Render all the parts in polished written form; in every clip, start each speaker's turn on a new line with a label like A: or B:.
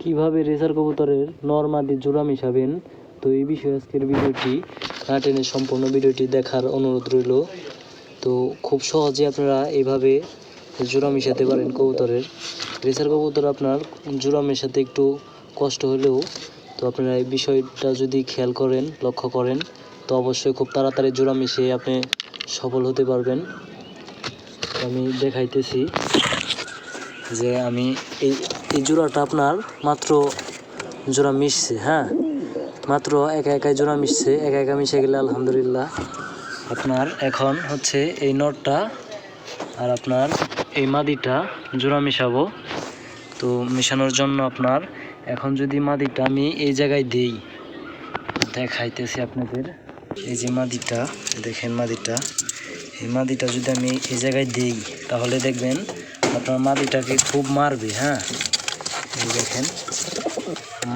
A: কিভাবে রেসার কবুতরের নর মাদি জোড়া মিশাবেন। তো এই বিষয়ে আজকের ভিডিওটি না টেনে সম্পূর্ণ ভিডিওটি দেখার অনুরোধ রইল। তো খুব সহজে আপনারা এইভাবে জোড়া মিশাতে পারেন কবুতরের। রেসার কবুতর আপনার জোড়া মেশাতে একটু কষ্ট হলেও তো আপনারা এই বিষয়টা যদি খেয়াল করেন, লক্ষ্য করেন, তো অবশ্যই খুব তাড়াতাড়ি জোড়া মিশিয়ে আপনি সফল হতে পারবেন। আমি দেখাইতেছি যে আমি এই জোড়াটা আপনার মাত্র জোড়া মিশছে, হ্যাঁ, মাত্র একা জোড়া মিশছে। একা মিশে গেলে আলহামদুলিল্লাহ। আপনার এখন হচ্ছে এই নটটা আর আপনার এই মাদিটা জোড়া মিশাবো। তো মেশানোর জন্য আপনার এখন যদি মাদিটা আমি এই জায়গায় দিই, দেখাইতেছি আপনাদের। এই যে মাদিটা দেখেন, এই মাদিটা যদি আমি এই জায়গায় দিই তাহলে দেখবেন আপনার মাদিটাকে খুব মারবে। হ্যাঁ, এই দেখেন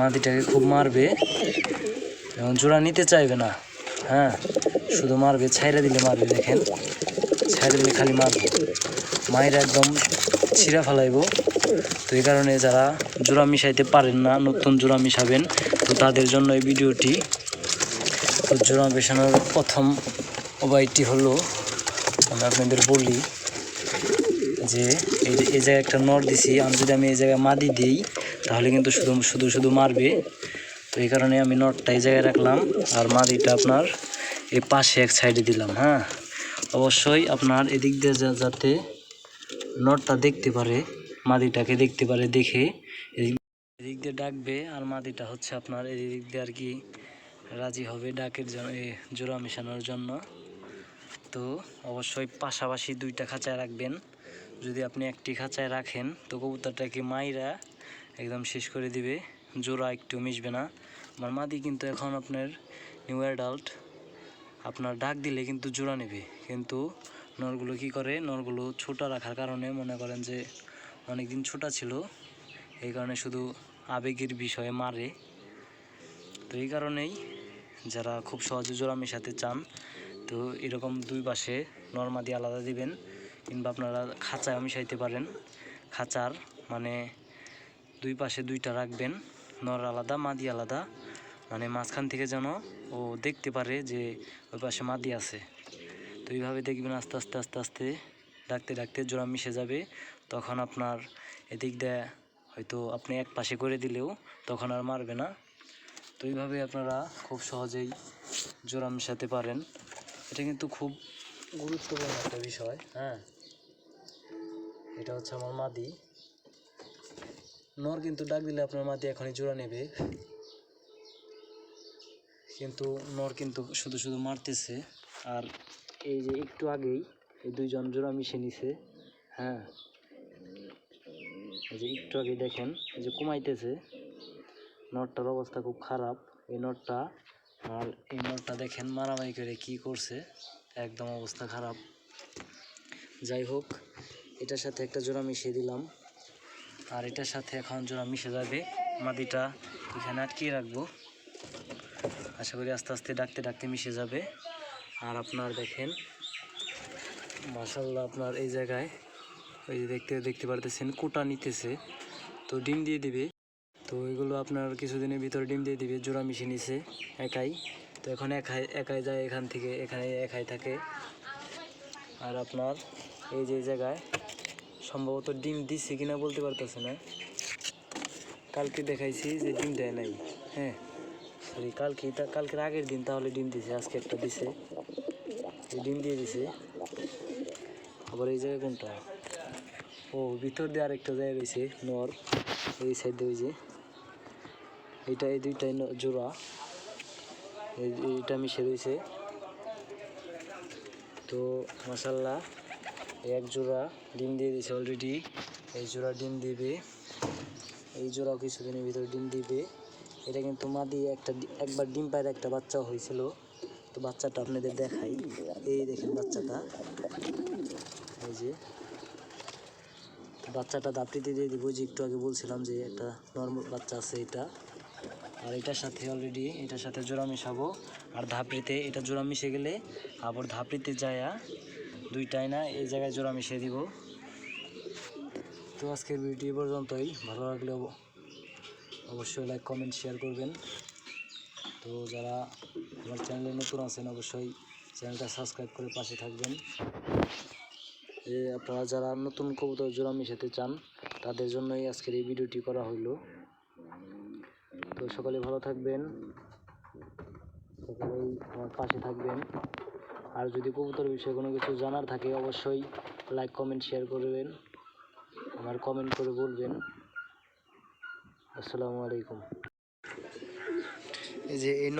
A: মাদিটাকে খুব মারবে, এবং জোড়া নিতে চাইবে না। হ্যাঁ, শুধু মারবে, ছাইড়া দিলে মারবে। দেখেন, ছাইড়া দিলে খালি মারবে, মায়ের একদম ছিঁড়া ফেলাইব। তো এই কারণে যারা জোড়া মিশাইতে পারেন না, নতুন জোড়া মিশাবেন, তো তাদের জন্য এই ভিডিওটি। তো জোড়া মেশানোর প্রথম উপায়টি হলো, আমি আপনাদের বলি যে এই জায়গায় একটা নট দিছি, যদি আমি এই জায়গায় মাদি দিই তাহলে কিন্তু শুধু মারবে। তো এই কারণে আমি নটটা এই জায়গায় রাখলাম, আর মাদিটা আপনার এই পাশে এক সাইডে দিলাম। হ্যাঁ, অবশ্যই আপনার এদিক দিয়ে যাতে নটটা দেখতে পারে, মাদিটাকে দেখতে পারে, দেখে এদিক দিয়ে ডাকবে, আর মাদিটা হচ্ছে আপনার এদিক দিয়ে আর কি রাজি হবে ডাকের জন্য, জোড়া মেশানোর জন্য। তো অবশ্যই পাশাপাশি দুইটা খাঁচায় রাখবেন। যদি আপনি একটি খাঁচায় রাখেন তো কবুতরটাকে মাইরা একদম শেষ করে দিবে, জোড়া একটু মিশবে না। আমার মাদি কিন্তু এখন আপনার নিউ অ্যাডাল্ট, আপনার ডাক দিলে কিন্তু জোড়া নেবে, কিন্তু নরগুলো কি করে, নরগুলো ছোটা রাখার কারণে, মনে করেন যে অনেকদিন ছোটা ছিল, এই কারণে শুধু আবেগের বিষয়ে মারে। তো এই কারণেই যারা খুব সহজে জোড়া মেশাতে চান, তো এরকম দুই পাশে নর মাদি আলাদা দিবেন, কিংবা আপনারা খাঁচায় মিশাইতে পারেন। খাঁচার মানে দুই পাশে দুইটা রাখবেন, নর আলাদা মাদি আলাদা, মানে মাঝখান থেকে যেন ও দেখতে পারে যে ওই পাশে মাদি আছে। তো এইভাবে দেখবেন আস্তে আস্তে ডাকতে জোড়া মিশে যাবে। তখন আপনার এদিক দিয়ে হয়তো আপনি এক পাশে করে দিলেও তখন আর মারবে না। তো এইভাবে আপনারা খুব সহজেই জোড়া মেশাতে পারেন। এটা কিন্তু খুব গুরুত্বপূর্ণ একটা বিষয়। হ্যাঁ, এটা হচ্ছে আমার মাদি। নর কিন্তু ডাক দিলে আপনার মাদি এখনই জোড়া নেবে, কিন্তু নর কিন্তু শুধু মারতেছে। আর এই যে একটু আগেই এই দুইজন জোড়া মিশে নিছে। হ্যাঁ, এই যে একটু আগে দেখেন, এই যে কমাইতেছে, নটটার অবস্থা খুব খারাপ। এই নটটা আর এই নটটা দেখেন মারামারি করে কি করছে, একদম অবস্থা খারাপ। যাই হোক, এটার সাথে একটা জোড়া মিশিয়ে দিলাম, আর এটার সাথে এখন জোড়া মিশে যাবে। মাদিটা এখানে আটকিয়ে রাখবো, আশা করি আস্তে আস্তে ডাকতে মিশে যাবে। আর আপনার দেখেন মাশাআল্লাহ, আপনার এই জায়গায় ওই যে দেখতে পারতেছেন কোটা নিতেছে, তো ডিম দিয়ে দিবে। তো এগুলো আপনার কিছুদিনের ভিতরে ডিম দিয়ে দিবে। জোড়া মিশিয়ে নিছে একাই, তো এখন একাই যায় এখান থেকে, এখানে একাই থাকে। আর আপনার এই যে জায়গায় সম্ভবত ডিম দিচ্ছে কিনা বলতে পারতেছে না, কালকে দেখাইছি যে ডিম দেয় নাই। হ্যাঁ, সরি, কালকের আগের দিন তাহলে ডিম দিছে, আজকে একটা দিছে, ডিম দিয়ে দিছে। আবার এই জায়গায় কোনটা, ও ভিতর দিয়ে আরেকটা জায়গায় রয়েছে নর, এই সাইডে ওই যে এই দুইটাই জোড়া, এইটা মিশে রয়েছে। তো মাশাআল্লাহ, এক জোড়া ডিম দিয়ে দিয়েছে অলরেডি, এই জোড়া ডিম দিবে, এই জোড়াও কিছুদিনের ভিতরে ডিম দিবে। এটা কিন্তু মাদি একবার ডিম পায়ের একটা বাচ্চা হয়েছিল। তো বাচ্চাটা আপনাদের দেখাই, এই দেখেন বাচ্চাটা, এই যে বাচ্চাটা দাপড়িতে দিয়ে দিব, যে একটু আগে বলছিলাম যে একটা নর্মাল বাচ্চা আছে এটা। আর এটার সাথে অলরেডি এটার সাথে জোড়া মিশাবো, আর ধাপড়িতে এটা জোড়া মিশে গেলে আবার ধাপড়িতে যায়া দুইটাই না এই জায়গায় জোড়া মিশিয়ে দিব। তো আজকের ভিডিও পর্যন্তই, ভালো লাগলে অবশ্যই লাইক কমেন্ট শেয়ার করবেন। তো যারা আমার চ্যানেলে নতুন আছেন অবশ্যই চ্যানেলটা সাবস্ক্রাইব করে পাশে থাকবেন। আপনারা যারা নতুন কবুতর জোড়া মিশাতে চান তাদের জন্যই আজকের এই ভিডিওটি করা হইলো। তো সকলে ভালো থাকবেন, সকলেই আমার পাশে থাকবেন। আর যদি কবুতর বিষয়ে কোনো কিছু জানার থাকে অবশ্যই লাইক কমেন্ট শেয়ার করবেন, আমার কমেন্ট করে বলবেন। আসসালামু আলাইকুম। এই যে এই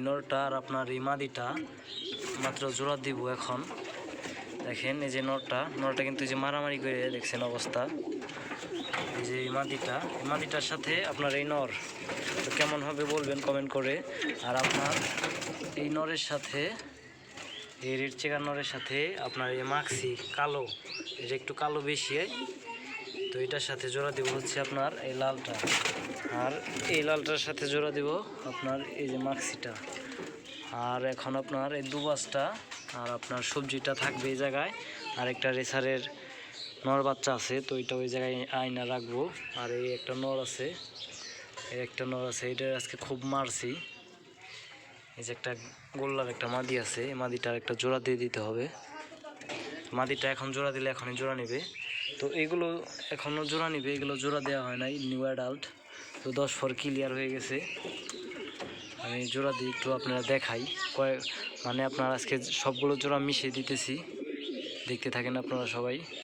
A: নরটা আর আপনার এই মাদিটা মাত্র জোড়া দিব এখন। দেখেন এই যে নরটা কিন্তু এই যে মারামারি করে দেখছেন অবস্থা। এই যে এই মাদিটার সাথে আপনার এই নর তো কেমন হবে বলবেন কমেন্ট করে। আর আপনার এই নরের সাথে এই রেড চেকার নরের সাথে আপনার এই মাক্সি কালো, এটা একটু কালো বেশি, তো এটার সাথে জোড়া দিব হচ্ছে আপনার এই লালটা। আর এই লালটার সাথে জোড়া দিব আপনার এই যে মাক্সিটা। আর এখন আপনার এই দুবাসটা আর আপনার সবজিটা থাকবে এই জায়গায়। আর একটা রেসারের নর বাচ্চা আছে, তো এটা ওই জায়গায় আয়না রাখবো। আর এই একটা নর আছে, এটা আজকে খুব মারছি। এই যে একটা গোল্লার একটা মাদি আছে, এই মাদিটার একটা জোড়া দিয়ে দিতে হবে। মাদিটা এখন জোড়া দিলে এখনই জোড়া নেবে। তো এগুলো এখনও জোড়া নিবে, এগুলো জোড়া দেওয়া হয় নাই, নিউ অ্যাডাল্ট। তো 10 ফর ক্লিয়ার হয়ে গেছে। আমি জোড়া দিয়ে একটু আপনারা দেখাই, মানে আপনার আজকে সবগুলো জোড়া মিশিয়ে দিতেছি, দেখতে থাকেন আপনারা সবাই।